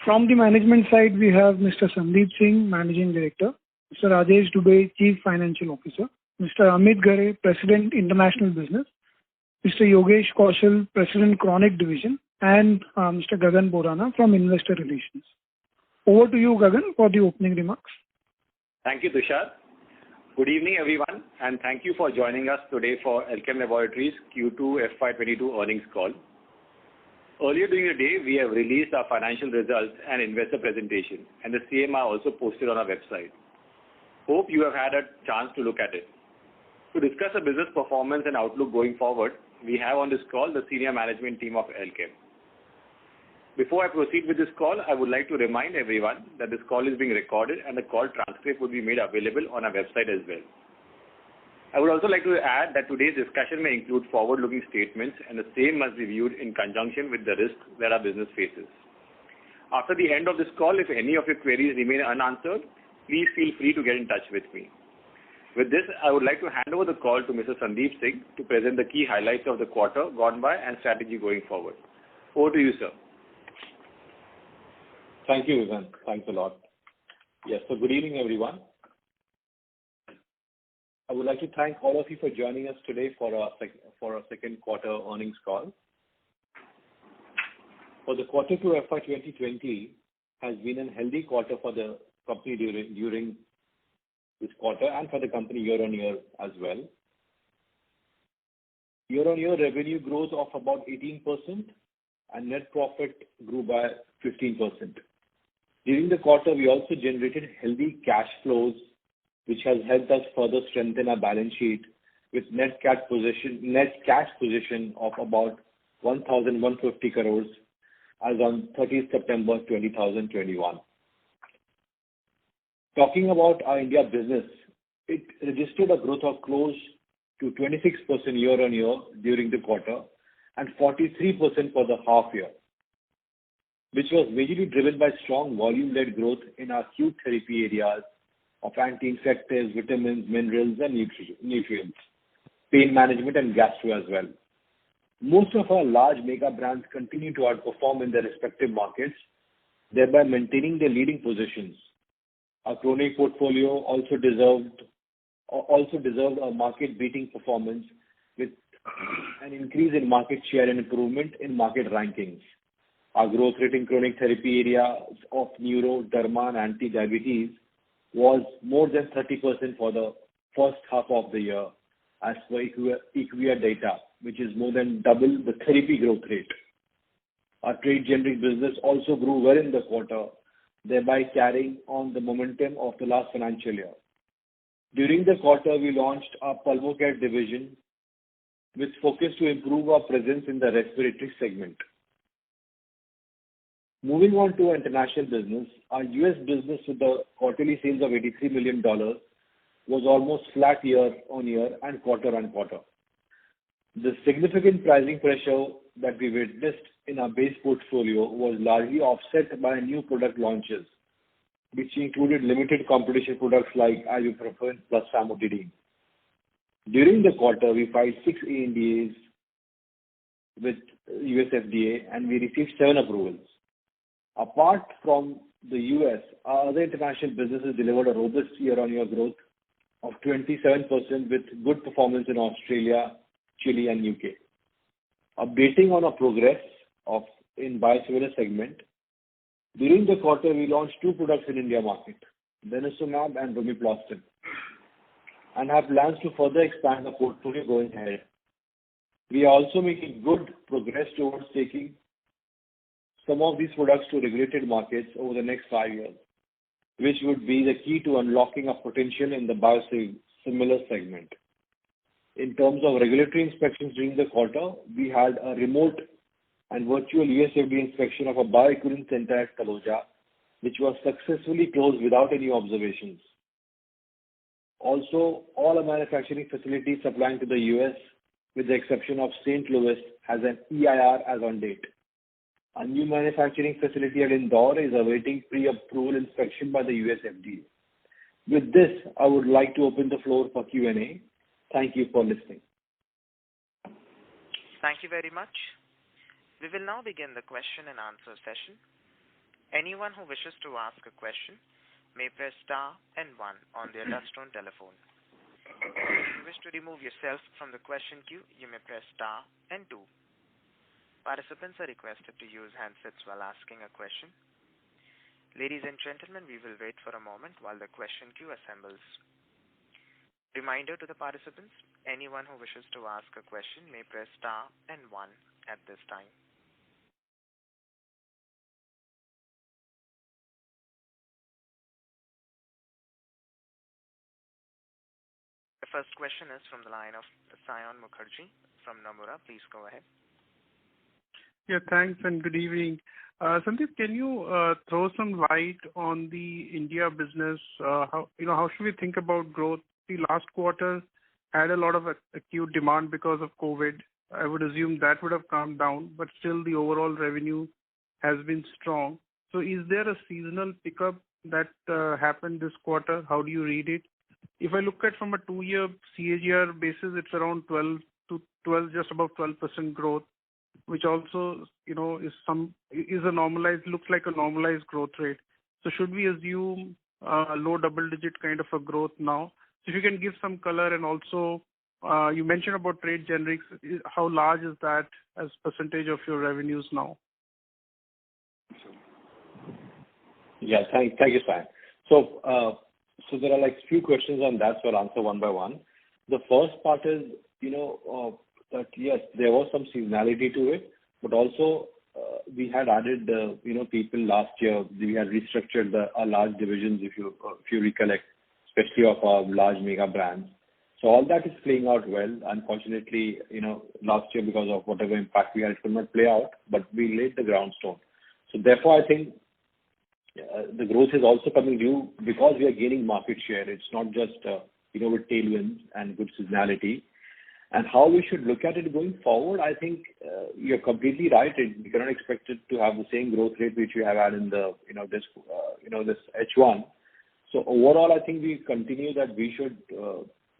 From the management side, we have Mr. Sandeep Singh, Managing Director, Mr. Rajesh Dubey, Chief Financial Officer, Mr. Amit Ghare, President, International Business, Mr. Yogesh Kaushal, President, Chronic Division, and Mr. Gagan Borana from Investor Relations. Over to you, Gagan, for the opening remarks. Thank you, Tushar. Good evening, everyone, and thank you for joining us today for Alkem Laboratories Q2 FY22 earnings call. Earlier during the day, we have released our financial results and investor presentation, and the same are also posted on our website. Hope you have had a chance to look at it. To discuss the business performance and outlook going forward, we have on this call the senior management team of Alkem. Before I proceed with this call, I would like to remind everyone that this call is being recorded and the call transcript will be made available on our website as well. I would also like to add that today's discussion may include forward-looking statements and the same must be viewed in conjunction with the risks that our business faces. After the end of this call, if any of your queries remain unanswered, please feel free to get in touch with me. With this, I would like to hand over the call to Mr. Sandeep Singh to present the key highlights of the quarter gone by and strategy going forward. Over to you, sir. Thank you, Gagan. Thanks a lot. Yes, so good evening, everyone. I would like to thank all of you for joining us today for our second quarter earnings call. For the quarter 2 FY 2020 has been a healthy quarter for the company during this quarter and for the company year on year as well. Year on year revenue growth of about 18% and net profit grew by 15%. During the quarter, we also generated healthy cash flows, which has helped us further strengthen our balance sheet with net cash position of about 1,150 crores as on 30th September 2021. Talking about our India business, it registered a growth of close to 26% year on year during the quarter and 43% for the half year, which was majorly driven by strong volume-led growth in our acute therapy areas of anti-infectives, vitamins, minerals, and nutrients, pain management, and gastro as well. Most of our large mega brands continue to outperform in their respective markets, thereby maintaining their leading positions. Our chronic portfolio also deserved a market-beating performance with an increase in market share and improvement in market rankings. Our growth rate in chronic therapy areas of neuro, derma, and anti-diabetes was more than 30% for the first half of the year as per IQVIA data, which is more than double the therapy growth rate. Our trade generic business also grew well in the quarter, thereby carrying on the momentum of the last financial year. During the quarter, we launched our Pulmocare division with focus to improve our presence in the respiratory segment. Moving on to our international business, our US business with the quarterly sales of $83 million was almost flat year on year and quarter on quarter. The significant pricing pressure that we witnessed in our base portfolio was largely offset by new product launches, which included limited competition products like ibuprofen plus famotidine. During the quarter, we filed 6 ANDAs with US FDA and we received 7 approvals. Apart from the US, our other international businesses delivered a robust year-on-year growth of 27% with good performance in Australia, Chile, and UK. Updating on our progress in biosimilar segment, during the quarter we launched 2 products in India market, Denosumab and Romiflostin, and have plans to further expand the portfolio going ahead. We are also making good progress towards taking some of these products to regulated markets over the next 5 years, which would be the key to unlocking our potential in the biosimilar segment. In terms of regulatory inspections during the quarter, we had a remote and virtual US FDA inspection of a bioequivalent center at Taloja, which was successfully closed without any observations. Also, all our manufacturing facilities supplying to the US, with the exception of St. Louis, has an EIR as on date. A new manufacturing facility at Indore is awaiting pre-approval inspection by the US FDA. With this, I would like to open the floor for Q&A. Thank you for listening. Thank you very much. We will now begin the question and answer session. Anyone who wishes to ask a question may press star and 1 on their touchtone telephone. If you wish to remove yourself from the question queue, you may press star and 2. Participants are requested to use handsets while asking a question. Ladies and gentlemen, we will wait for a moment while the question queue assembles. Reminder to the participants, anyone who wishes to ask a question may press star and 1 at this time. The first question is from the line of Saion Mukherjee from Nomura. Please go ahead. Yeah, thanks and good evening. Sandeep, can you throw some light on the India business? How should we think about growth? The last quarter had a lot of acute demand because of COVID. I would assume that would have calmed down, but still the overall revenue has been strong. So is there a seasonal pickup that happened this quarter? How do you read it? If I look at from a 2-year CAGR basis, it's around 12, just above 12% growth, which also, looks like a normalized growth rate. So should we assume low double-digit kind of a growth now? So if you can give some color, and also you mentioned about trade generics. How large is that as percentage of your revenues now? Yeah, thank you, Sai. So there are like few questions on that, so I'll answer one by one. The first part is, that yes, there was some seasonality to it, but also we had added, people last year. We had restructured our large divisions, if you recollect, especially of our large mega brands. So all that is playing out well. Unfortunately, last year, because of whatever impact we had, it could not play out, but we laid the ground stone. So therefore, I think the growth is also coming due because we are gaining market share. It's not just, with tailwinds and good seasonality. And how we should look at it going forward, I think you're completely right. We cannot expect it to have the same growth rate which we have had in the, this H1. So overall, I think we continue that we should,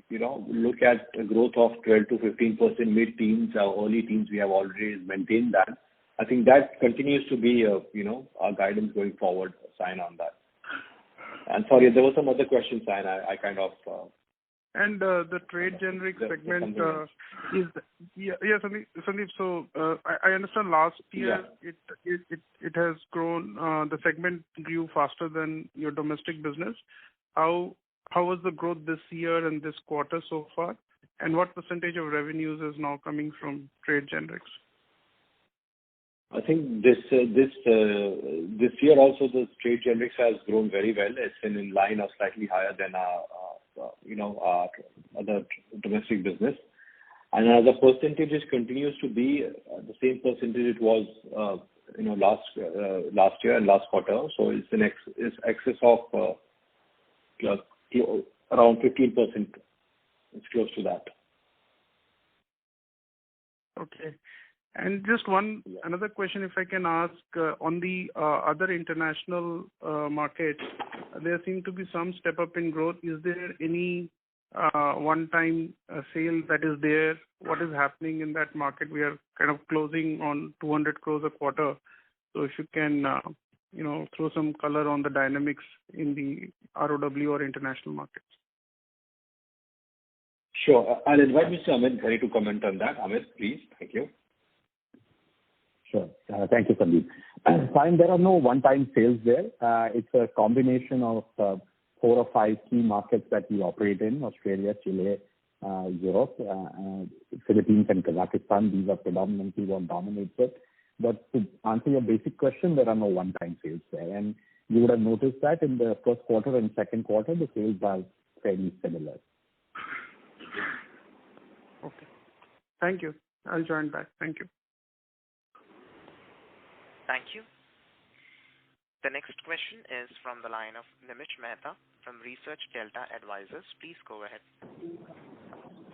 look at a growth of 12 to 15% mid-teens, our early teens. We have already maintained that. I think that continues to be, our guidance going forward, Sign on that. And sorry, there was some other question, Sign. I kind of. And the trade generic segment Sandeep. So I understand last year it has grown. The segment grew faster than your domestic business. How was the growth this year and this quarter so far? And what percentage of revenues is now coming from trade generics? I think this year also the trade generics has grown very well. It's in line or slightly higher than our other domestic business. And as a percentage, it continues to be the same percentage it was, last year and last quarter. So it's excess of around 15%. It's close to that. Okay. And just another question, if I can ask, on the other international markets, there seem to be some step up in growth. Is there any one-time sale that is there? What is happening in that market? We are kind of closing on 200 crores a quarter. So if you can, throw some color on the dynamics in the ROW or international markets. Sure. I'll invite Mr. Amit Ghare to comment on that. Amit, please. Thank you. Sure. Thank you, Sandeep. Fine, there are no one-time sales there. It's a combination of 4 or 5 key markets that we operate in: Australia, Chile, Europe, Philippines, and Kazakhstan. These are predominantly what dominates it. But to answer your basic question, there are no one-time sales there. And you would have noticed that in the first quarter and second quarter, the sales are fairly similar. Okay. Thank you. I'll join back. Thank you. Thank you. The next question is from the line of Nimish Mehta from Research Delta Advisors. Please go ahead.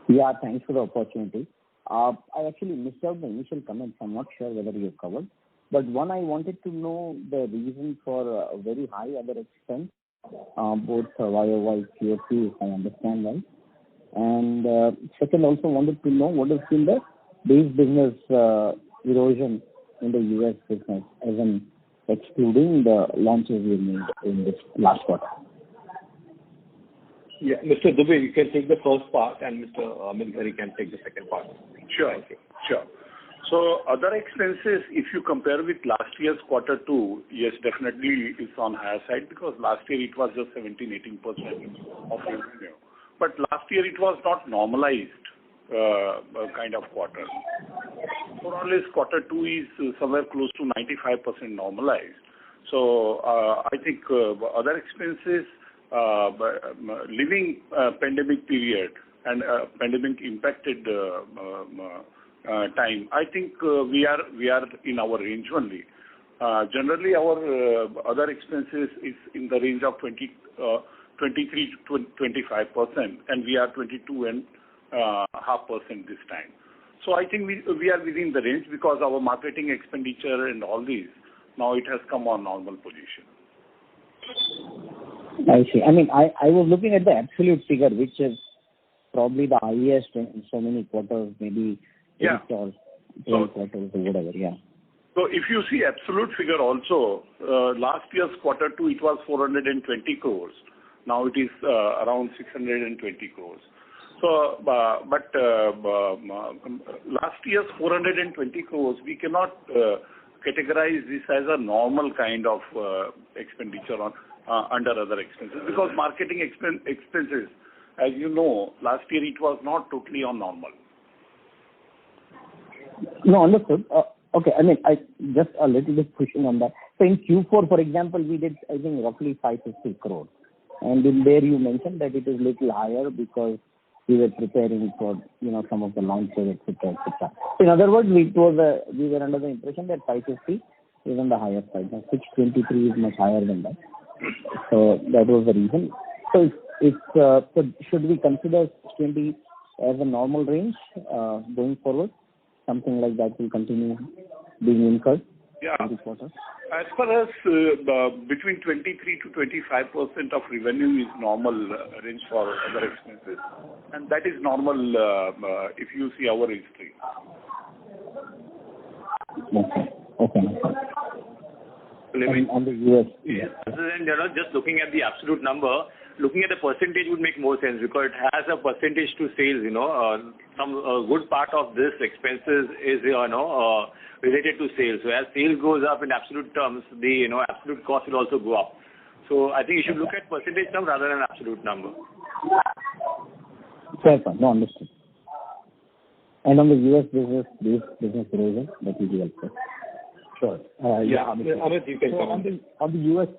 Yeah, thanks for the opportunity. I actually missed out the initial comments. I'm not sure whether you covered. But one, I wanted to know the reason for a very high other expense, both YOY, QOQ, if I understand right. And second, also wanted to know what has been the base business erosion in the US business, as in excluding the launches we made in this last quarter? Yeah, Mr. Dubey, you can take the first part, and Mr. Amit Ghare can take the second part. Sure. So other expenses, if you compare with last year's quarter two, yes, definitely it's on higher side because last year it was just 17-18% of revenue. But last year it was not normalized kind of quarter. More or less, quarter two is somewhere close to 95% normalized. So I think other expenses, living pandemic period and pandemic impacted time, I think we are in our range only. Generally, our other expenses is in the range of 23 to 25%, and we are 22.5% this time. So I think we are within the range because our marketing expenditure and all these, now it has come on normal position. I see. I mean, I was looking at the absolute figure, which is probably the highest in so many quarters, maybe 8 or 12 quarters or whatever, yeah. So if you see absolute figure also, last year's quarter two, it was 420 crores. Now it is around 620 crores. So, but last year's 420 crores, we cannot categorize this as a normal kind of expenditure on under other expenses because marketing expenses, as you know, last year it was not totally on normal. No, understood. Okay, I mean, I just a little bit pushing on that. So in Q4, for example, we did, I think, roughly 550 crores. And in there you mentioned that it is little higher because we were preparing for, some of the launches, etc., etc. So in other words, we were under the impression that 550 is on the higher side. Now 623 is much higher than that. So that was the reason. So so should we consider 620 as a normal range going forward? Something like that will continue being incurred in this quarter? As far as between 23 to 25% of revenue is normal range for other expenses. And that is normal if you see our history. Okay. On the US. Yes. And just looking at the absolute number, looking at the percentage would make more sense because it has a percentage to sales, some good part of this expenses is, related to sales. So as sales goes up in absolute terms, the, absolute cost will also go up. So I think you should look at percentage term rather than absolute number. Fair point. No, understood. And on the US business erosion, that will be helpful. Sure. Amit, you can comment. On the US,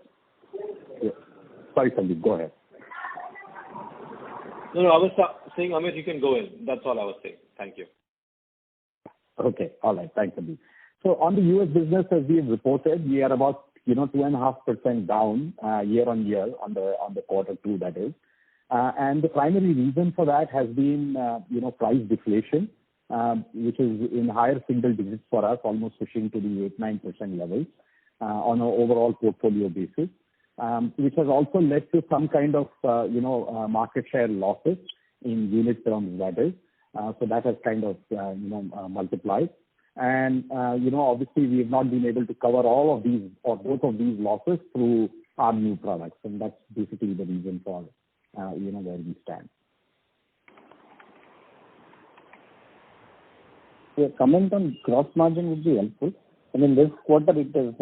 sorry, Sandeep, go ahead. No, I was saying, Amit, you can go in. That's all I was saying. Thank you. Okay. All right. Thanks, Sandeep. So on the US business, as we have reported, we are about 2.5% down year on year on the quarter two, that is. And the primary reason for that has been price deflation, which is in higher single digits for us, almost pushing to the 8-9% levels on an overall portfolio basis, which has also led to some kind of market share losses in unit terms, that is. So that has kind of multiplied. And obviously we have not been able to cover all of these or both of these losses through our new products, and that's basically the reason for where we stand. Your comment on gross margin would be helpful. I mean, this quarter it is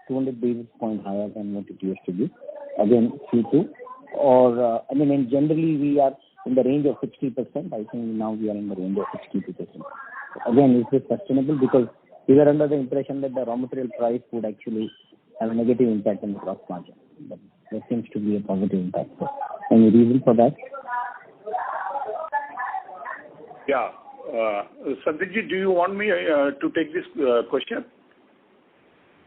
200 basis points higher than what it used to be. Again, Q2. Or, and generally we are in the range of 60%. I think now we are in the range of 62%. Again, is this sustainable? Because we were under the impression that the raw material price would actually have a negative impact on the gross margin. But there seems to be a positive impact. So, any reason for that? Yeah. Sandeep, do you want me to take this question?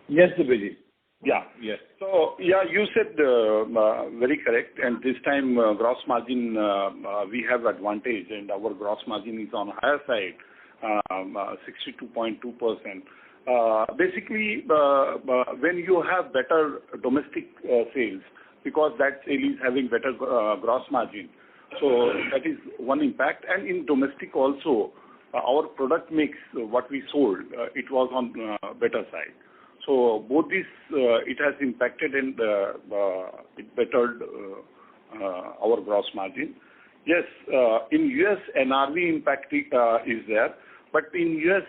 Yes, Dubey. Yeah. Yes. So, you said very correct. And this time, gross margin, we have advantage, and our gross margin is on higher side, 62.2%. Basically, when you have better domestic sales, because that sale is having better gross margin, so that is one impact. And in domestic also, our product mix, what we sold, it was on better side. So both these, it has impacted and it bettered our gross margin. Yes, in US, NRV impact is there, but in US,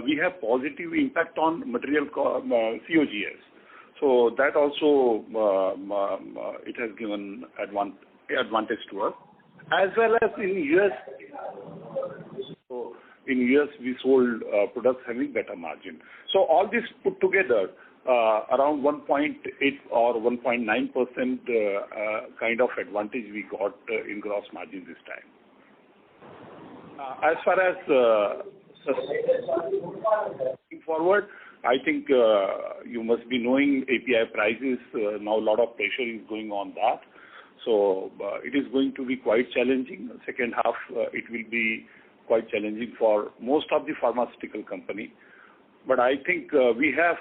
we have positive impact on material COGS. So that also, it has given advantage to us. As well as in US, so in US we sold products having better margin. So all this put together, around 1.8 or 1.9% kind of advantage we got in gross margin this time. As far as going forward, I think you must be knowing API prices. Now a lot of pressure is going on that. So it is going to be quite challenging. Second half, it will be quite challenging for most of the pharmaceutical company. But I think we have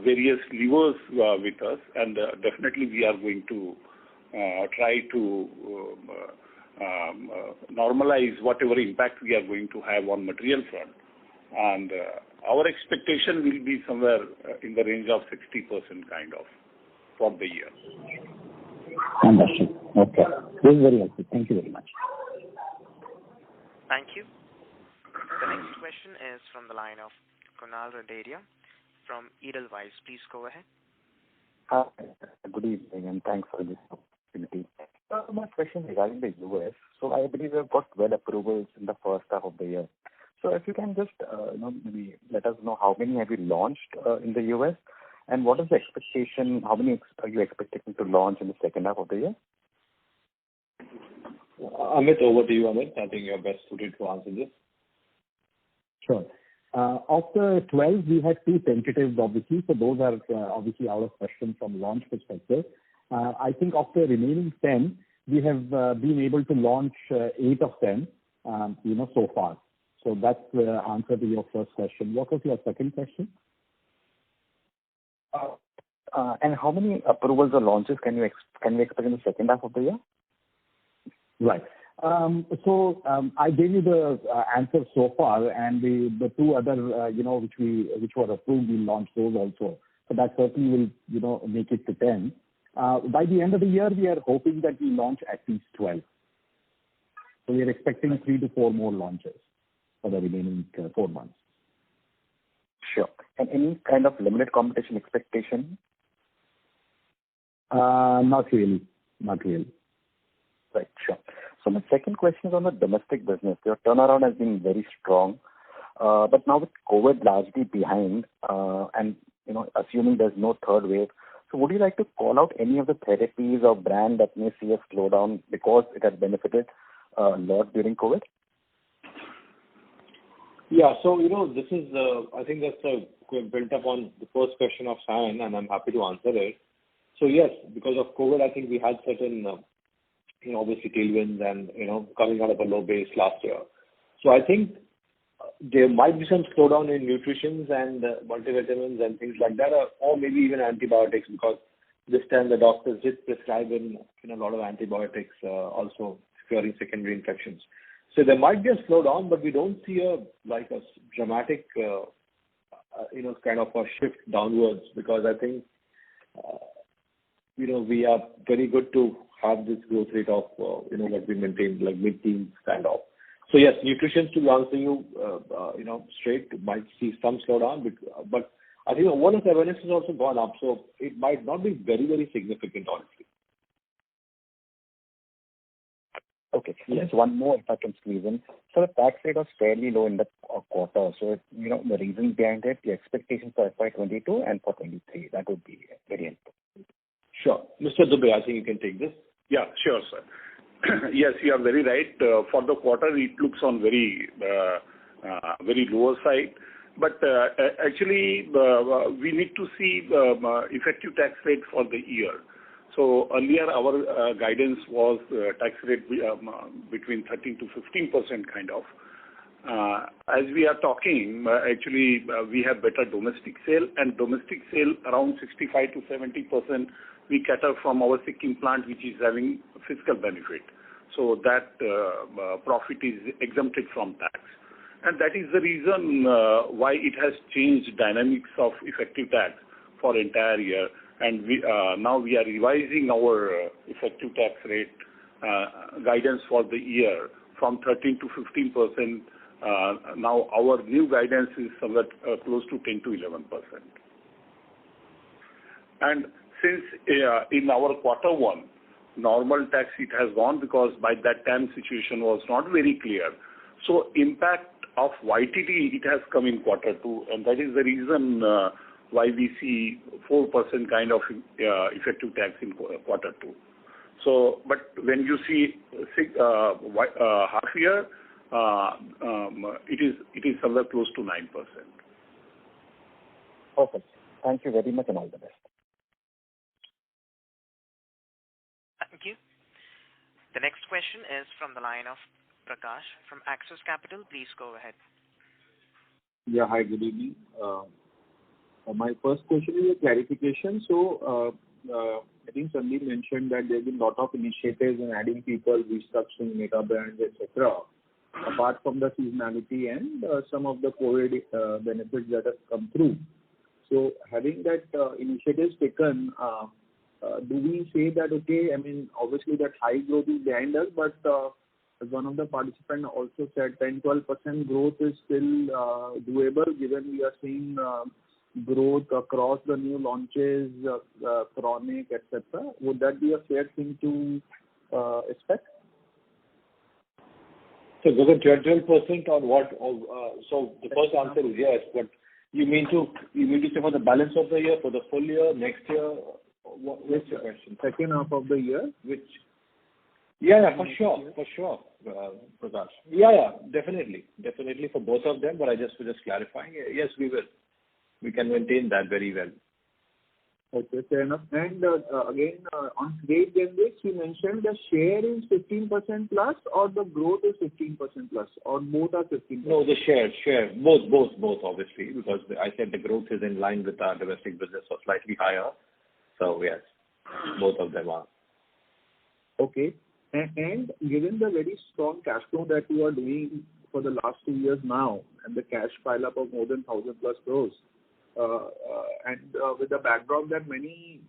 various levers with us, and definitely we are going to try to normalize whatever impact we are going to have on material front. And our expectation will be somewhere in the range of 60% kind of for the year. Understood. Okay. This is very helpful. Thank you very much. Thank you. The next question is from the line of Kunal Randeria from Edelweiss. Please go ahead. Good evening, and thanks for this opportunity. My question regarding the US. So I believe you have got well approvals in the first half of the year. So if you can just maybe let us know how many have you launched in the US, and what is the expectation? How many are you expecting to launch in the second half of the year? Amit, over to you, Amit. I think you're best suited to answer this. Sure. Of the 12, we had 2 tentatives, obviously, so those are obviously out of question from launch perspective. I think of the remaining 10, we have been able to launch 8 of them, so far. So that's the answer to your first question. What was your second question? And how many approvals or launches can we expect in the second half of the year? Right. So I gave you the answer so far, and the 2 other, which were approved, we launched those also. So that certainly will, make it to 10. By the end of the year, we are hoping that we launch at least 12. So we are expecting 3 to 4 more launches for the remaining 4 months. Sure. And any kind of limited competition expectation? Not really. Not really. Right. Sure. So my second question is on the domestic business. Your turnaround has been very strong, but now with COVID largely behind, and assuming there's no third wave, so would you like to call out any of the therapies or brand that may see a slowdown because it has benefited a lot during COVID? Yeah. So, this is, I think that's built upon the first question of Sayan, and I'm happy to answer it. So, yes, because of COVID, I think we had certain, obviously tailwinds and, coming out of a low base last year. So I think there might be some slowdown in nutritions and multivitamins and things like that, or maybe even antibiotics, because this time the doctors did prescribe in a lot of antibiotics, also curing secondary infections. So there might be a slowdown, but we don't see a dramatic, kind of a shift downwards, because I think, we are very good to have this growth rate of, what we maintained, like mid-teens kind of. So yes, nutrition, to answer you, straight, might see some slowdown, but I think awareness has also gone up, so it might not be very, very significant, honestly. Okay. Just one more, if I can squeeze in. So the tax rate was fairly low in the quarter. So, the reason behind it, the expectations for FY22 and for 23, that would be very helpful. Sure. Mr. Dubey, I think you can take this. Yeah, sure, sir. Yes, you are very right. For the quarter, it looks on very lower side. But actually, we need to see effective tax rate for the year. So earlier, our guidance was tax rate between 13 to 15% kind of. As we are talking, actually, we have better domestic sale, and domestic sale around 65 to 70% we cater from our Sikkim plant, which is having fiscal benefit. So that profit is exempted from tax. And that is the reason why it has changed dynamics of effective tax for entire year. And now we are revising our effective tax rate guidance for the year from 13 to 15%. Now our new guidance is somewhat close to 10 to 11%. And since in our quarter one, normal tax it has gone because by that time situation was not very clear. So impact of YTD it has come in quarter two, and that is the reason why we see 4% kind of effective tax in quarter two. So, but when you see half year, it is somewhere close to 9%. Perfect. Thank you very much and all the best. Thank you. The next question is from the line of Prakash from Axis Capital. Please go ahead. Yeah, hi, good evening. My first question is a clarification. So, I think Sandeep mentioned that there have been a lot of initiatives in adding people, restructuring mega brands, etc. Apart from the seasonality and some of the COVID benefits that have come through. So, having that initiatives taken, do we say that, okay, I mean, obviously that high growth is behind us, but as one of the participants also said, 10-12% growth is still doable given we are seeing growth across the new launches, chronic, etc. Would that be a fair thing to expect? So, within 12% on what? So, the first answer is yes, but you mean to say for the balance of the year, for the full year, next year? What's your question? Second half of the year, which? Yeah, for sure, Prakash. Yeah, definitely for both of them. But I just clarifying. Yes, we will. We can maintain that very well. Okay, fair enough. And again, on trade generics, you mentioned the share is 15% plus, or the growth is 15% plus, or both are 15%? No, the share, both, obviously, because I said the growth is in line with our domestic business or slightly higher. So yes, both of them are. Okay. And given the very strong cash flow that you are doing for the last 2 years now, and the cash pile up of more than 1,000 plus crores, and with the backdrop that many,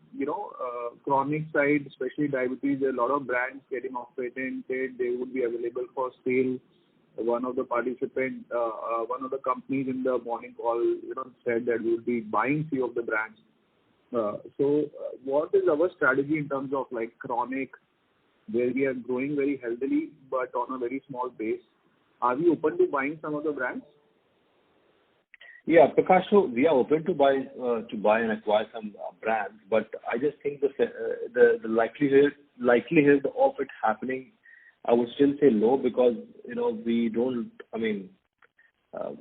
chronic side, especially diabetes, there are a lot of brands getting off patent, they would be available for sale. One of the participants, one of the companies in the morning call, said that we would be buying few of the brands. So what is our strategy in terms of like chronic, where we are growing very healthily, but on a very small base? Are we open to buying some of the brands? Yeah, Prakash, so we are open to buy and acquire some brands, but I just think the likelihood of it happening, I would still say low, because we don't. I mean,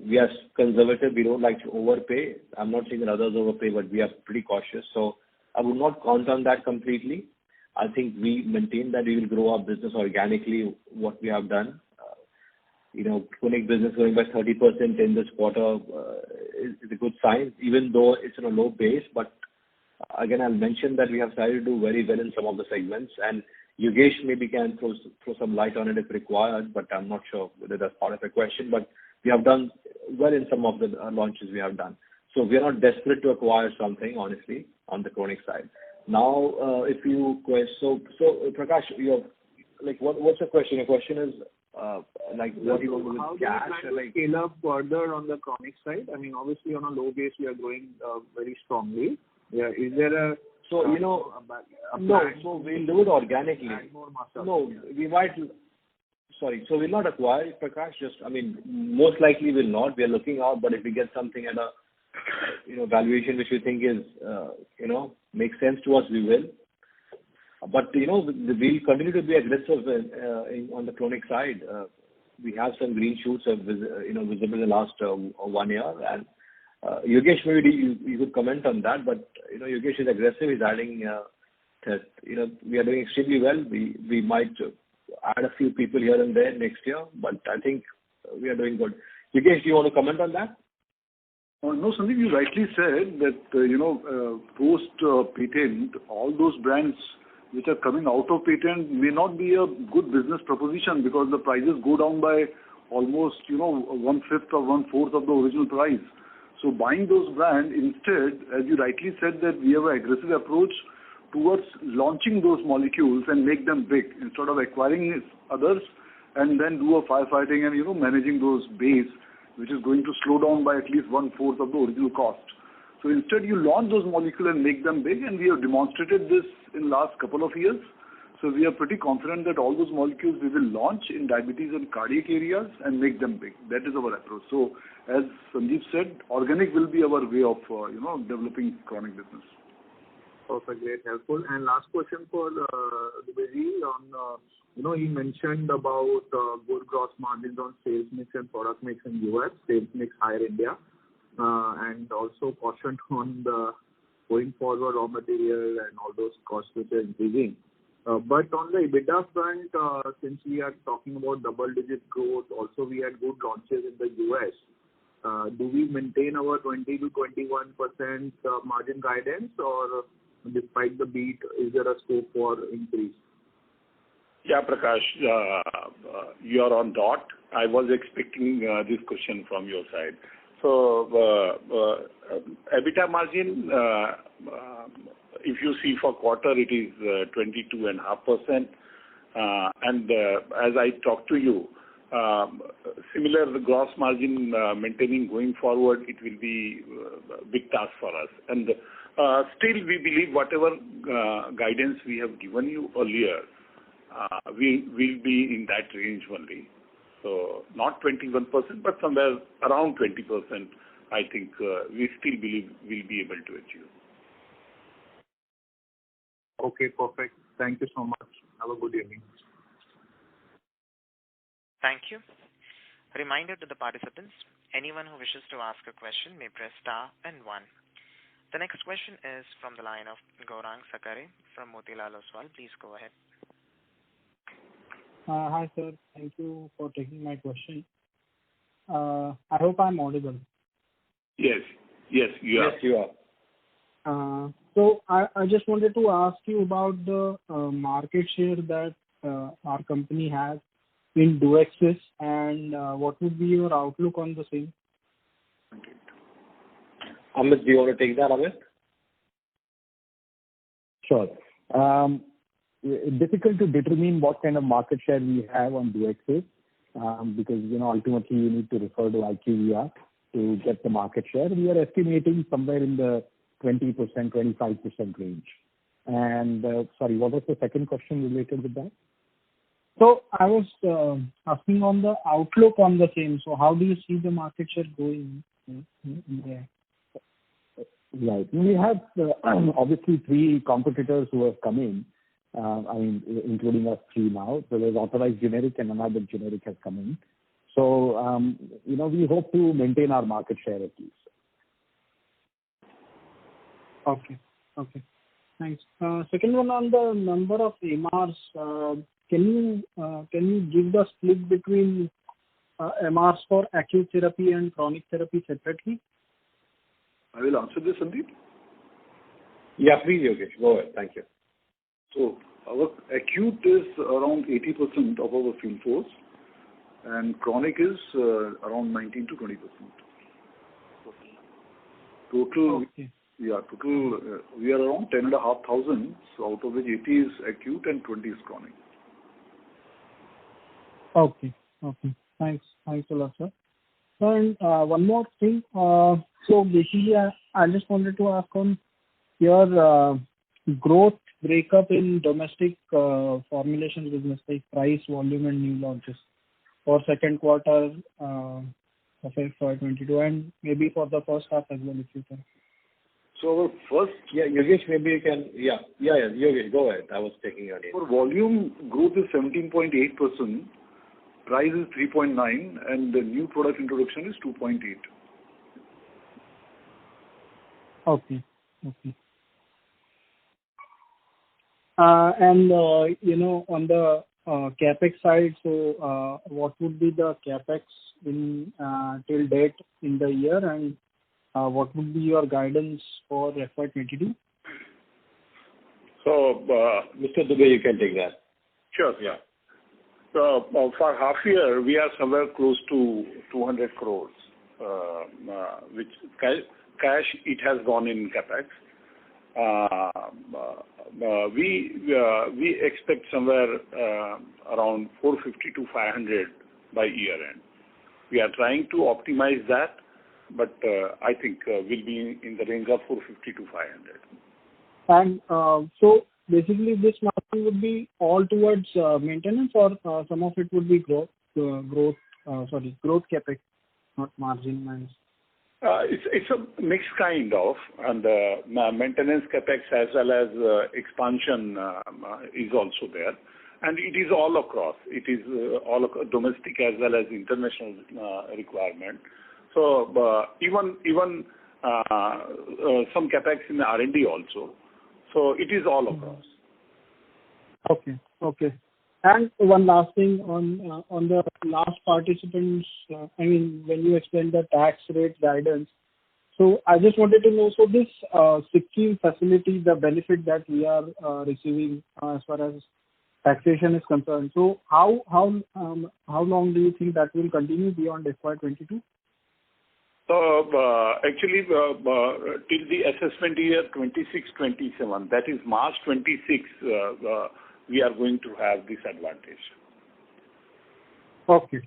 we are conservative. We don't like to overpay. I'm not saying that others overpay, but we are pretty cautious. So I would not count on that completely. I think we maintain that we will grow our business organically, what we have done. Chronic business growing by 30% in this quarter is a good sign, even though it's on a low base. But again, I'll mention that we have started to do very well in some of the segments, and Yogesh maybe can throw some light on it if required, but I'm not sure whether that's part of the question. But we have done well in some of the launches we have done. So we are not desperate to acquire something, honestly, on the chronic side. Now, if you so Prakash, what's your question? Your question is what do you want to do with cash? How do you scale up further on the chronic side? I mean, obviously on a low base we are growing very strongly. Yeah, is there a so so we'll do it organically. No, we might. Sorry, so we'll not acquire, Prakash. Most likely we'll not. We are looking out, but if we get something at a valuation which we think is makes sense to us, we will. But we'll continue to be aggressive on the chronic side. We have some green shoots visible in the last 1 year, and Yogesh, maybe you could comment on that. But Yogesh is aggressive. He's adding we are doing extremely well. We might add a few people here and there next year, but I think we are doing good. Yogesh, do you want to comment on that? No, Sandeep, you rightly said that post patent, all those brands which are coming out of patent may not be a good business proposition, because the prices go down by almost, 1/5 or 1/4 of the original price. So buying those brands, instead, as you rightly said, that we have an aggressive approach towards launching those molecules and make them big instead of acquiring others and then do a firefighting and, managing those base, which is going to slow down by at least 1/4 of the original cost. So instead, you launch those molecules and make them big, and we have demonstrated this in last couple of years. So we are pretty confident that all those molecules we will launch in diabetes and cardiac areas and make them big. That is our approach. So as Sandeep said, organic will be our way of, developing chronic business. Perfect. Great. Helpful. And last question for Dubey on, he mentioned about good gross margins on sales mix and product mix in US, sales mix higher India, and also cautioned on the going forward raw material and all those costs which are increasing. But on the EBITDA front, since we are talking about double-digit growth, also we had good launches in the US. Do we maintain our 20 to 21% margin guidance, or despite the beat, is there a scope for increase? Yeah, Prakash, you are on dot. I was expecting this question from your side. So, EBITDA margin, if you see for quarter, it is 22.5%. And as I talk to you, similar gross margin maintaining going forward, it will be a big task for us. And still, we believe whatever guidance we have given you earlier, we will be in that range only. So not 21%, but somewhere around 20%, I think we still believe we'll be able to achieve. Okay, perfect. Thank you so much. Have a good evening. Thank you. A reminder to the participants, anyone who wishes to ask a question may press star and 1. The next question is from the line of Gaurang Sakare from Motilal Oswal. Please go ahead. Hi, sir. Thank you for taking my question. I hope I'm audible. Yes, you are. Yes, you are. So I just wanted to ask you about the market share that our company has in Duexis, and what would be your outlook on the same? Amit, do you want to take that, Amit? Sure. Difficult to determine what kind of market share we have on Duexis, because, ultimately you need to refer to IQVIA to get the market share. We are estimating somewhere in the 20%, 25% range. And, sorry, what was the second question related with that? So I was asking on the outlook on the same. So how do you see the market share going in there? Right. We have obviously 3 competitors who have come in, including us 3 now. So there's authorized generic and another generic has come in. So, we hope to maintain our market share at least. Okay. Thanks. Second one on the number of MRs. Can you give the split between MRs for acute therapy and chronic therapy separately? I will answer this, Sandeep. Yeah, please, Yogesh. Go ahead. Thank you. So our acute is around 80% of our field force, and chronic is around 19 to 20%. Total, okay. We are around 10,500. So out of which 80 is acute and 20 is chronic. Okay. Thanks a lot, sir. And one more thing. So basically, I just wanted to ask on your growth breakup in domestic formulation business, like price, volume, and new launches for second quarter of FY22, and maybe for the first half as well, if you can. So our first... Yeah, Yogesh, maybe you can... Yeah, Yogesh, go ahead. I was taking your name. For volume, growth is 17.8%, price is 3.9%, and the new product introduction is 2.8%. Okay. And, on the CapEx side, so what would be the CapEx in till date in the year, and what would be your guidance for FY22? So, Mr. Dubey, you can take that. Sure. Yeah. For half year, we are somewhere close to 200 crores, which cash it has gone in capex. We expect somewhere around 450 to 500 by year end. We are trying to optimize that, but I think we'll be in the range of 450 to 500. And so basically this margin would be all towards maintenance, or some of it would be growth capex, not margin minus. It's a mixed kind of, and maintenance capex as well as expansion is also there, and it is all across. It is all domestic as well as international requirement. So even some capex in R&D also. So it is all across. Okay. And one last thing on the last participants, when you explained the tax rate guidance, so I just wanted to know, so this Sikkim facility, the benefit that we are receiving as far as taxation is concerned, so how long do you think that will continue beyond FY22? So actually, till the assessment year 26-27, that is March 26, we are going to have this advantage. Okay.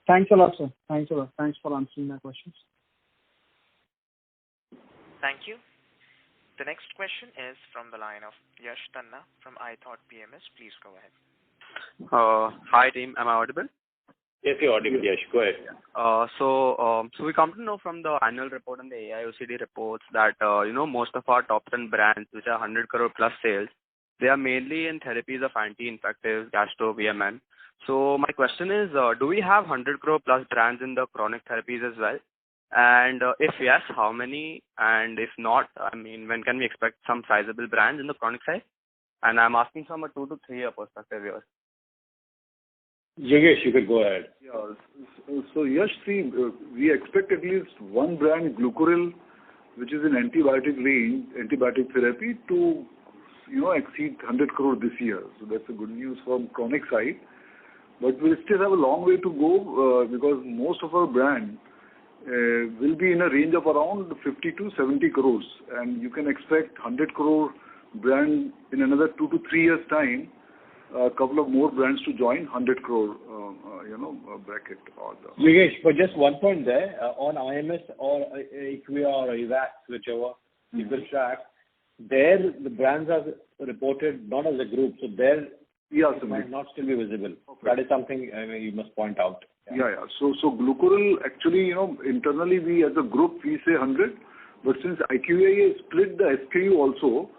Thanks a lot, sir. Thanks a lot. Thanks for answering my questions. Thank you. The next question is from the line of Yash Tanna from iThought PMS. Please go ahead. Hi team, am I audible? Yes, you're audible, Yash. Go ahead. So we come to know from the annual report and the AIOCD reports that most of our top 10 brands, which are 100 crore plus sales, they are mainly in therapies of anti-infectives, gastro, VMN. So my question is, do we have 100 crore plus brands in the chronic therapies as well? And if yes, how many? And if not, when can we expect some sizable brands in the chronic side? And I'm asking from a 2 to 3 year perspective here. Yogesh, you could go ahead. Yeah. So Yash, see, we expect at least one brand, Glucuril, which is in antibiotic range, antibiotic therapy, to exceed 100 crore this year. So that's a good news from chronic side. But we still have a long way to go because most of our brand will be in a range of around 50 to 70 crores. And you can expect 100 crore brand in another 2 to 3 years time, a couple of more brands to join 100 crore, bracket. Yogesh, but just one point there, on IMS or Equia or EVAX, whichever you will track, there the brands are reported not as a group, so there it might not still be visible. Okay. That is something you must point out. Yeah. So Glucuril, actually, internally we as a group, we say 100, but since IQVIA split the SKU also,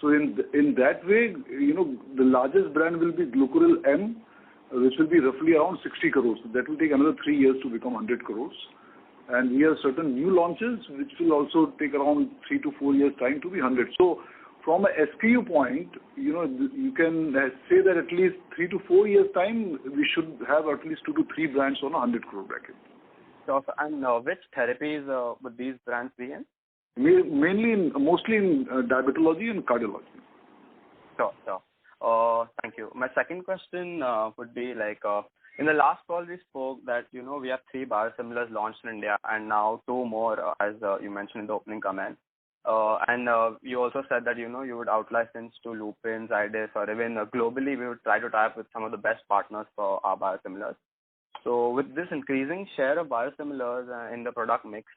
so in that way, the largest brand will be Glucuril M, which will be roughly around 60 crores. So that will take another 3 years to become 100 crores. And we have certain new launches, which will also take around 3 to 4 years time to be 100. So from a SKU point, you can say that at least 3 to 4 years time, we should have at least 2 to 3 brands on a 100 crore bracket. So, and which therapies would these brands be in? Mostly in diabetology and cardiology. Sure. Thank you. My second question would be in the last call we spoke that we have 3 biosimilars launched in India and now 2 more as you mentioned in the opening comment. And you also said that you would outlicense to Lupin, Zydus, or even globally we would try to tie up with some of the best partners for our biosimilars. So with this increasing share of biosimilars in the product mix,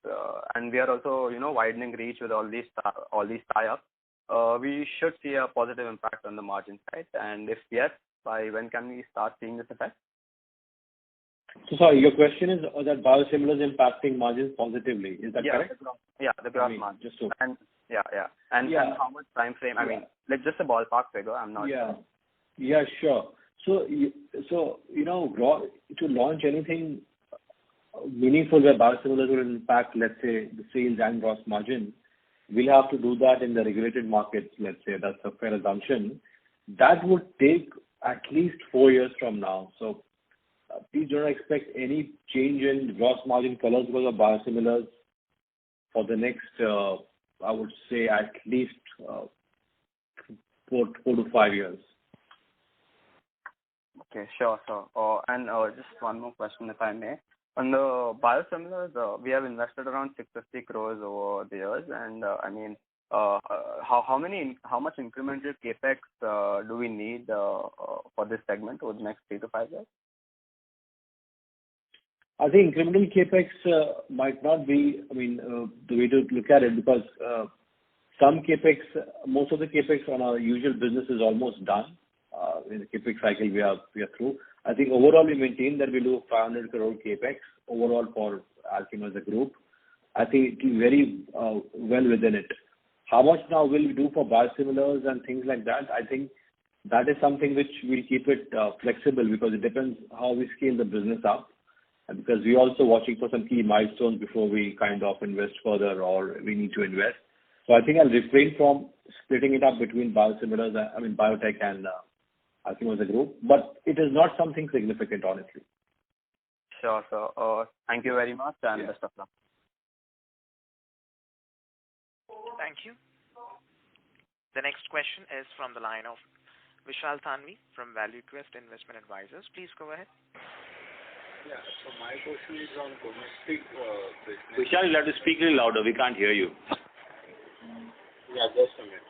and we are also widening reach with all these tie-ups, we should see a positive impact on the margin side. And if yes, by when can we start seeing this effect? So sorry, your question is that biosimilars impacting margins positively. Is that correct? Yeah, the gross margin. Just so. And how much time frame? Just a ballpark figure. I'm not sure. Yeah, sure. So to launch anything meaningful where biosimilars will impact, let's say, the sales and gross margin, we'll have to do that in the regulated markets, let's say. That's a fair assumption. That would take at least 4 years from now. So please don't expect any change in gross margin colors because of biosimilars for the next, I would say, at least 4 to 5 years. Okay, sure. And just one more question, if I may. On the biosimilars, we have invested around 650 crores over the years, and how much incremental capex do we need for this segment over the next 3 to 5 years? I think incremental capex might not be, the way to look at it, because some capex, most of the capex on our usual business is almost done. In the capex cycle, we are through. I think overall we maintain that we do 500 crore capex overall for Alkem as a group. I think it is very well within it. How much now will we do for biosimilars and things like that? I think that is something which we'll keep it flexible, because it depends how we scale the business up. And because we're also watching for some key milestones before we kind of invest further or we need to invest. So I think I'll refrain from splitting it up between biosimilars, biotech and Alkem as a group. But it is not something significant, honestly. Sure, sir. Thank you very much, and best of luck. Thank you. The next question is from the line of Vishal Thanvi from ValueQuest Investment Advisors. Please go ahead. Yeah. So my question is on domestic business. Vishal, you'll have to speak a little louder. We can't hear you. Yeah, just a minute.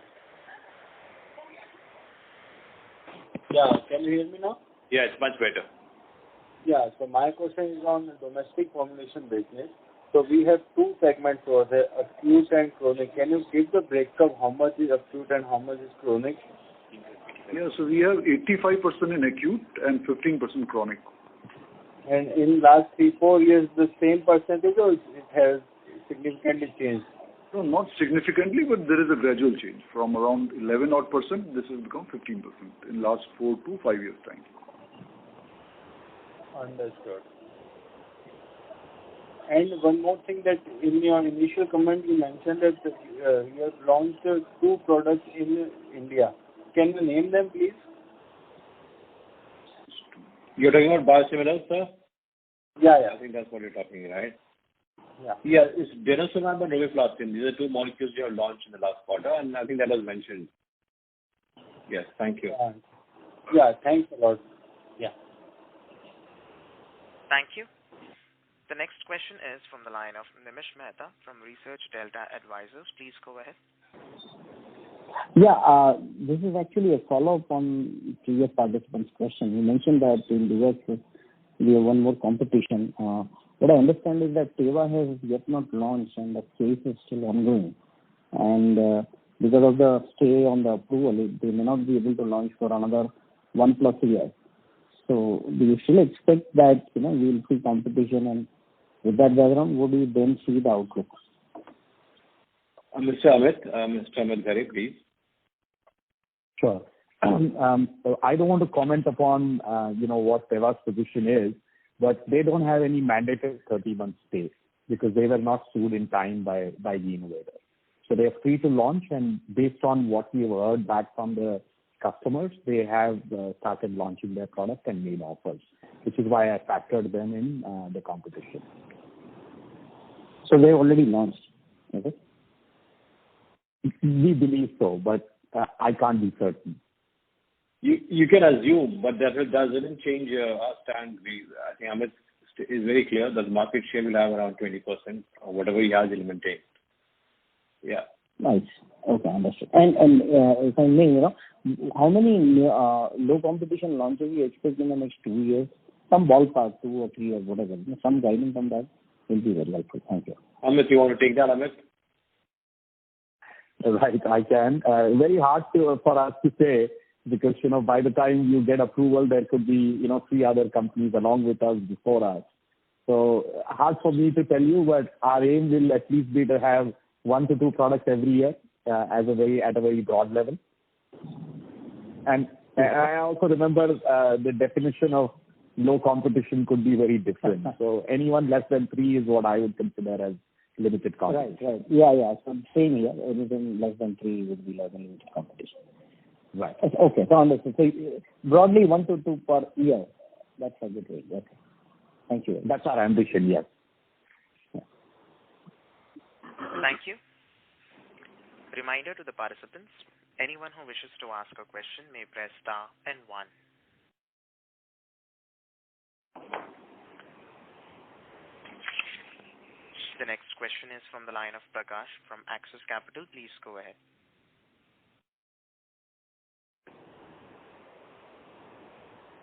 Yeah, can you hear me now? Yeah, it's much better. Yeah, so my question is on domestic formulation business. So we have two segments over there, acute and chronic. Can you give the breakup how much is acute and how much is chronic? Yeah, so we have 85% in acute and 15% chronic. And in last 3-4 years, the same percentage, or it has significantly changed? No, not significantly, but there is a gradual change. From around 11 odd percent, this has become 15% in last 4 to 5 years' time. Understood. And one more thing, that in your initial comment you mentioned that you have launched 2 products in India. Can you name them, please? You're talking about biosimilars, sir? Yeah. I think that's what you're talking, right? Yeah. Yeah, it's denosumab and roflumilast. These are 2 molecules we have launched in the last quarter, and I think that was mentioned. Yes, thank you. Yeah, thanks a lot. Yeah. Thank you. The next question is from the line of Nimish Mehta from Research Delta Advisors. Please go ahead. Yeah, this is actually a follow-up on previous participant's question. You mentioned that in the US we have one more competition. What I understand is that Teva has yet not launched and the case is still ongoing. And because of the stay on the approval, they may not be able to launch for another 1+ year. So do you still expect that we will see competition, and with that background, would you then see the outlook? Mr. Amit Ghare, please. Sure. I don't want to comment upon what Teva's position is, but they don't have any mandated 30-month stay because they were not sued in time by the innovator. So they are free to launch, and based on what we've heard back from the customers, they have started launching their product and made offers, which is why I factored them in the competition. So they already launched, is it? We believe so, but I can't be certain. You can assume, but that doesn't change our stand. I think Amit is very clear that the market share will have around 20%, or whatever he has, he'll maintain. Yeah. Nice. Okay, understood. And if I may, how many low competition launches you expect in the next 2 years? Some ballpark, 2 or 3 or whatever. Some guidance on that will be very helpful. Thank you. Amit, you want to take that, Amit? Right, I can. Very hard for us to say because, by the time you get approval, there could be, 3 other companies along with us before us. So hard for me to tell you, but our aim will at least be to have 1 to 2 products every year at a very broad level. And I also remember the definition of low competition could be very different. So anyone less than 3 is what I would consider as limited competition. Right. Yeah. So same here. Anything less than 3 would be like a limited competition. Right. Okay. So understood. So broadly 1 to 2 per year. That's a good way. Okay. Thank you. That's our ambition, yes. Thank you. Reminder to the participants, anyone who wishes to ask a question may press star and 1. The next question is from the line of Prakash from Axis Capital. Please go ahead.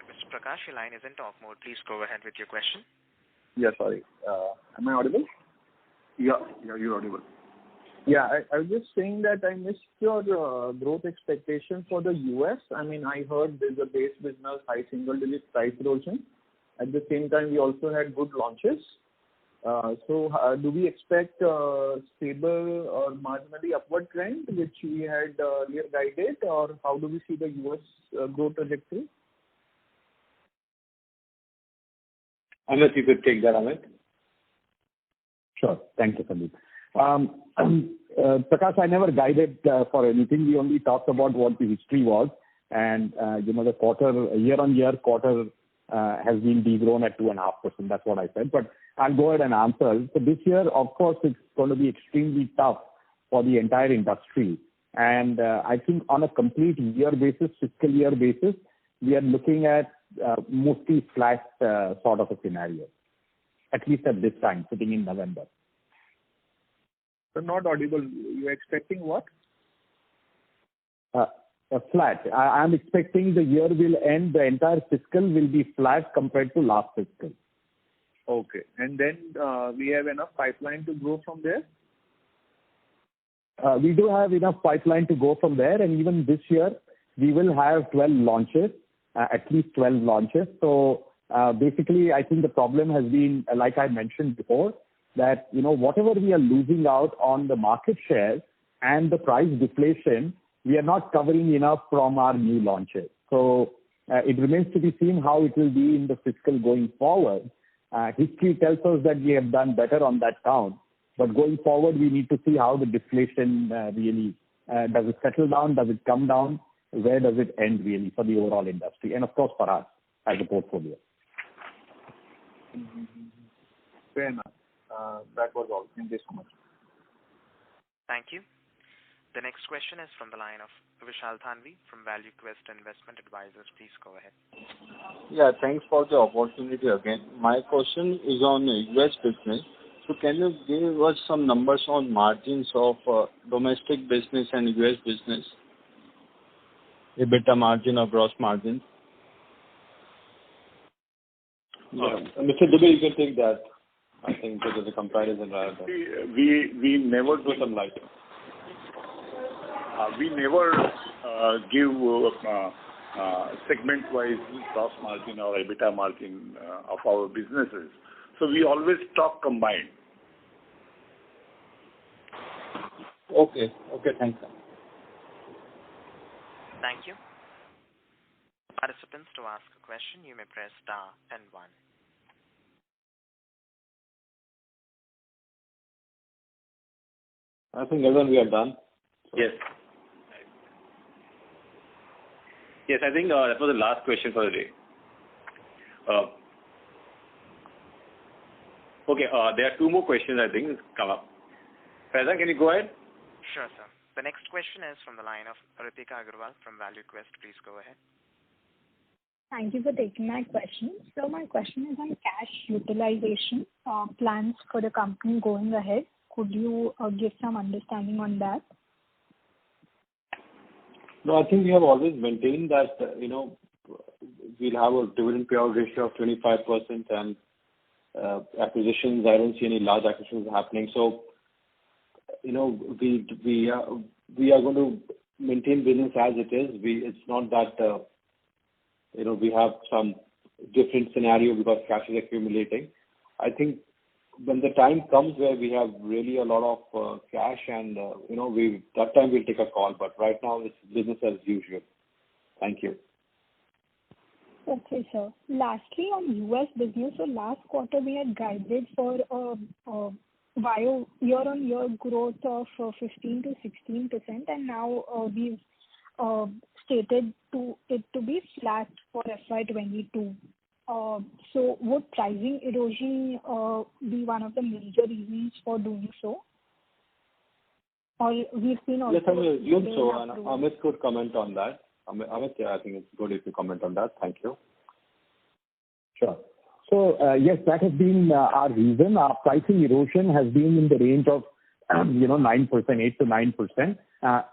Mr. Prakash, your line is in talk mode. Please go ahead with your question. Yeah, sorry. Am I audible? Yeah, you're audible. Yeah, I was just saying that I missed your growth expectation for the US. I mean, I heard there's a base business, high single-digit price erosion. At the same time, we also had good launches. So do we expect stable or marginally upward trend, which we had earlier guided, or how do we see the US growth trajectory? Amit, you could take that, Amit. Sure. Thank you, Sandeep. Prakash, I never guided for anything. We only talked about what the history was. And, the quarter, year-on-year quarter has been degrown at 2.5%. That's what I said. But I'll go ahead and answer. So this year, of course, it's going to be extremely tough for the entire industry. And I think on a complete year basis, fiscal year basis, we are looking at mostly flat sort of a scenario, at least at this time, sitting in November. So not audible. You're expecting what? Flat. I'm expecting the year will end, the entire fiscal will be flat compared to last fiscal. Okay. And then we have enough pipeline to grow from there? We do have enough pipeline to go from there. And even this year, we will have 12 launches, at least 12 launches. So basically, I think the problem has been, like I mentioned before, that, whatever we are losing out on the market share and the price deflation, we are not covering enough from our new launches. So it remains to be seen how it will be in the fiscal going forward. History tells us that we have done better on that count. But going forward, we need to see how the deflation really, does it settle down? Does it come down? Where does it end really for the overall industry? And of course, for us as a portfolio. Fair enough. That was all. Thank you so much. Thank you. The next question is from the line of Vishal Thanvi from ValueQuest Investment Advisors. Please go ahead. Yeah, thanks for the opportunity again. My question is on US business. So can you give us some numbers on margins of domestic business and US business? EBITDA margin or gross margin? Mr. Dubey, you can take that. I think because the comparison rather than... We never throw some light. We never give segment-wise gross margin or EBITDA margin of our businesses. So we always talk combined. Okay, thanks. Thank you. Participants, to ask a question, you may press star and 1. I think everyone we are done. Yes. Yes, I think that was the last question for the day. Okay, there are 2 more questions I think come up. Faizan, can you go ahead? Sure, sir. The next question is from the line of Ritika Agarwal from ValueQuest. Please go ahead. Thank you for taking my question. So my question is on cash utilization plans for the company going ahead. Could you give some understanding on that? No, I think we have always maintained that, we'll have a dividend payout ratio of 25% and acquisitions, I don't see any large acquisitions happening. So, we are going to maintain business as it is. It's not that, we have some different scenario because cash is accumulating. I think when the time comes where we have really a lot of cash and, that time we'll take a call. But right now it's business as usual. Thank you. Okay, sir. Lastly, on US business, so last quarter we had guided for year-on-year growth of 15 to 16%, and now we've stated it to be flat for FY22. So would pricing erosion be one of the major reasons for doing so? Or we've seen also... Yes, I will assume so, and Amit could comment on that. Amit, I think it's good if you comment on that. Thank you. Sure. So yes, that has been our reason. Our pricing erosion has been in the range of 9%, 8 to 9%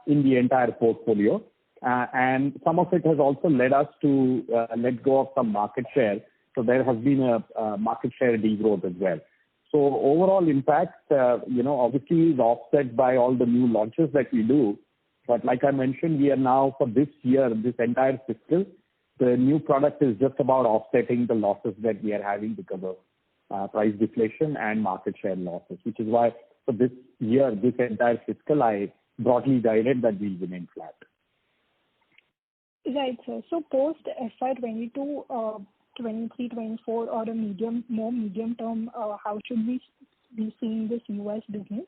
in the entire portfolio. And some of it has also led us to let go of some market share. So there has been a market share degrowth as well. So overall impact, obviously is offset by all the new launches that we do. But like I mentioned, we are now for this year, this entire fiscal, the new product is just about offsetting the losses that we are having because of price deflation and market share losses, which is why for this year, this entire fiscal, I broadly guided that we remain flat. Right, sir. So post FY22, 23, 24, or a more medium term, how should we be seeing this US business?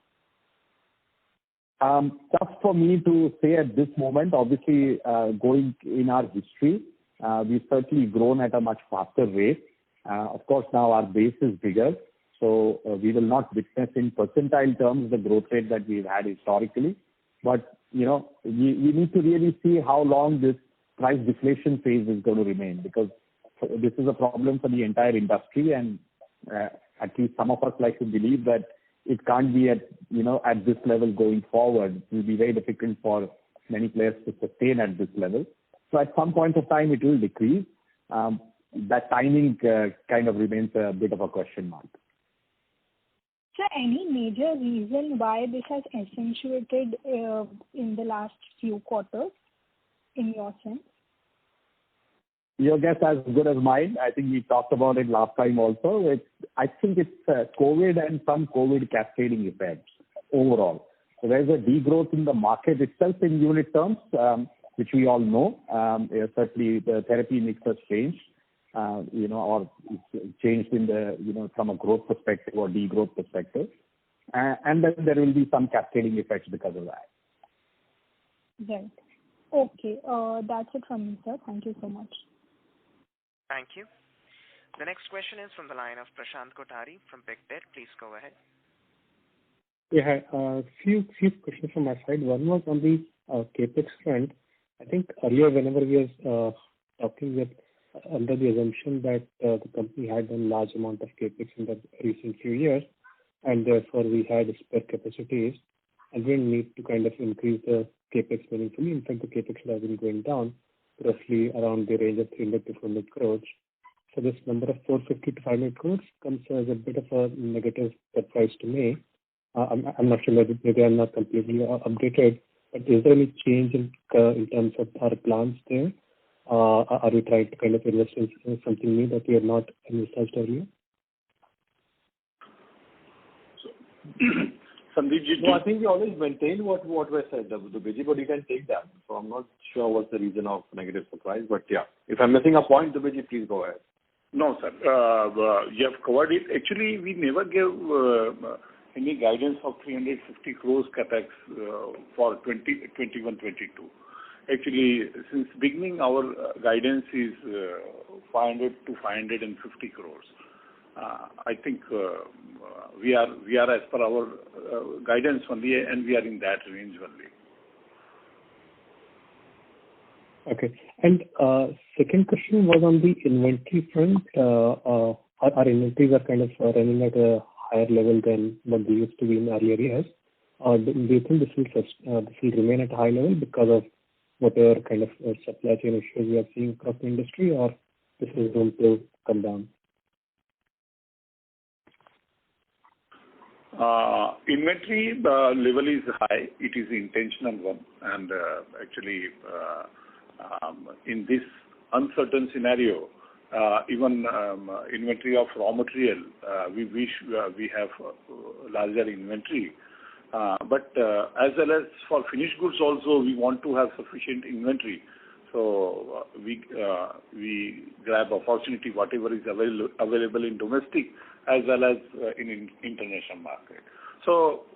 Tough for me to say at this moment. Obviously, going in our history, we've certainly grown at a much faster rate. Of course, now our base is bigger, so we will not witness in percentile terms the growth rate that we've had historically. But, we need to really see how long this price deflation phase is going to remain, because this is a problem for the entire industry, and at least some of us like to believe that it can't be at this level going forward. It will be very difficult for many players to sustain at this level. So at some point of time, it will decrease. That timing kind of remains a bit of a question mark. So any major reason why this has accentuated in the last few quarters, in your sense? Your guess as good as mine. I think we talked about it last time also. I think it's COVID and some COVID cascading effects overall. So there's a degrowth in the market itself in unit terms, which we all know. Certainly the therapy mix has changed, or changed in the, from a growth perspective or degrowth perspective. And then there will be some cascading effects because of that. Right. Okay. That's it from me, sir. Thank you so much. Thank you. The next question is from the line of Prashant Kothari from Pictet. Please go ahead. Yeah, few questions from my side. One was on the capex front. I think earlier, whenever we were talking with under the assumption that the company had done large amount of capex in the recent few years, and therefore we had spare capacities, and we didn't need to kind of increase the capex meaningfully. In fact, the capex has been going down roughly around the range of 300 to 400 crores. So this number of 450 to 500 crores comes as a bit of a negative surprise to me. I'm not sure whether maybe I'm not completely updated, but is there any change in terms of our plans there? Are we trying to kind of invest in something new that we have not envisaged earlier? Sandeep, no, I think we always maintain what we said, the Dubey, but you can take that. So I'm not sure what's the reason of negative surprise, but yeah. If I'm missing a point, Dubey, please go ahead. No, sir. You have covered it. Actually, we never gave any guidance of 350 crores capex for 21-22. Actually, since beginning, our guidance is 500 to 550 crores. I think we are as per our guidance only, and we are in that range only. Okay. And second question was on the inventory front. Our inventories are kind of running at a higher level than what they used to be in earlier years. Do you think this will remain at a high level because of whatever kind of supply chain issues we are seeing across the industry, or this is going to come down? Inventory level is high. It is intentional one, and actually in this uncertain scenario, even inventory of raw material, we wish we have larger inventory. But as well as for finished goods also, we want to have sufficient inventory. So we grab opportunity whatever is available in domestic as well as in international market. So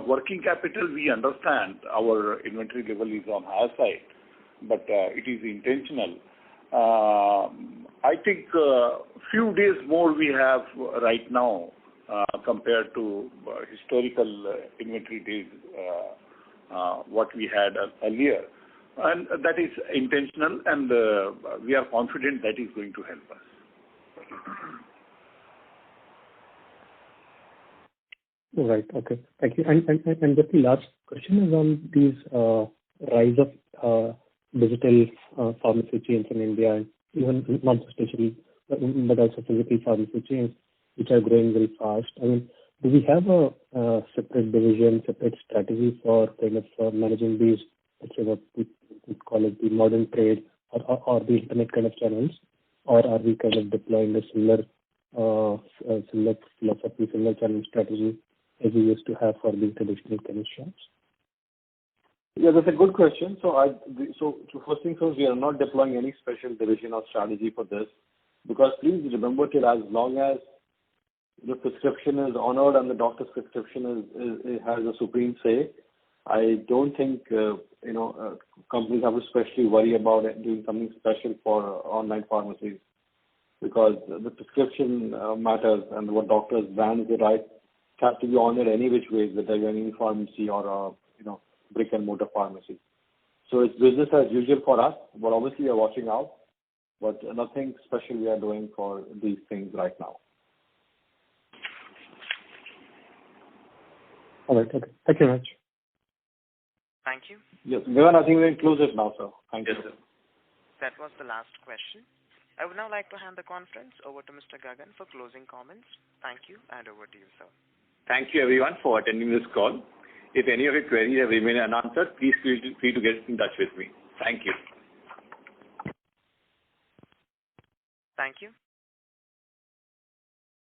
working capital, we understand our inventory level is on higher side, but it is intentional. I think few days more we have right now compared to historical inventory days what we had earlier. And that is intentional, and we are confident that is going to help us. Right. Okay. Thank you. And just the last question is on these rise of digital pharmacy chains in India, and even not just digitally, but also physical pharmacy chains, which are growing very fast. I mean, do we have a separate division, separate strategy for kind of managing these, let's say what we would call it, the modern trade or the internet kind of channels, or are we kind of deploying a similar philosophy, similar channel strategy as we used to have for the traditional chemist shops? Yeah, that's a good question. So first things first, we are not deploying any special division or strategy for this, because please remember that as long as the prescription is honored and the doctor's prescription has a supreme say, I don't think companies have to especially worry about doing something special for online pharmacies, because the prescription matters, and what doctors' brands they write have to be honored any which way, whether you're any pharmacy or a brick and mortar pharmacy. So it's business as usual for us, but obviously we are watching out. But nothing special we are doing for these things right now. All right. Okay. Thank you very much. Thank you. Yes, Gagan, I think we can close it now, sir. Thank you. Sir. That was the last question. I would now like to hand the conference over to Mr. Gagan for closing comments. Thank you, and over to you, sir. Thank you, everyone, for attending this call. If any of your queries have remained unanswered, please feel free to get in touch with me. Thank you. Thank you.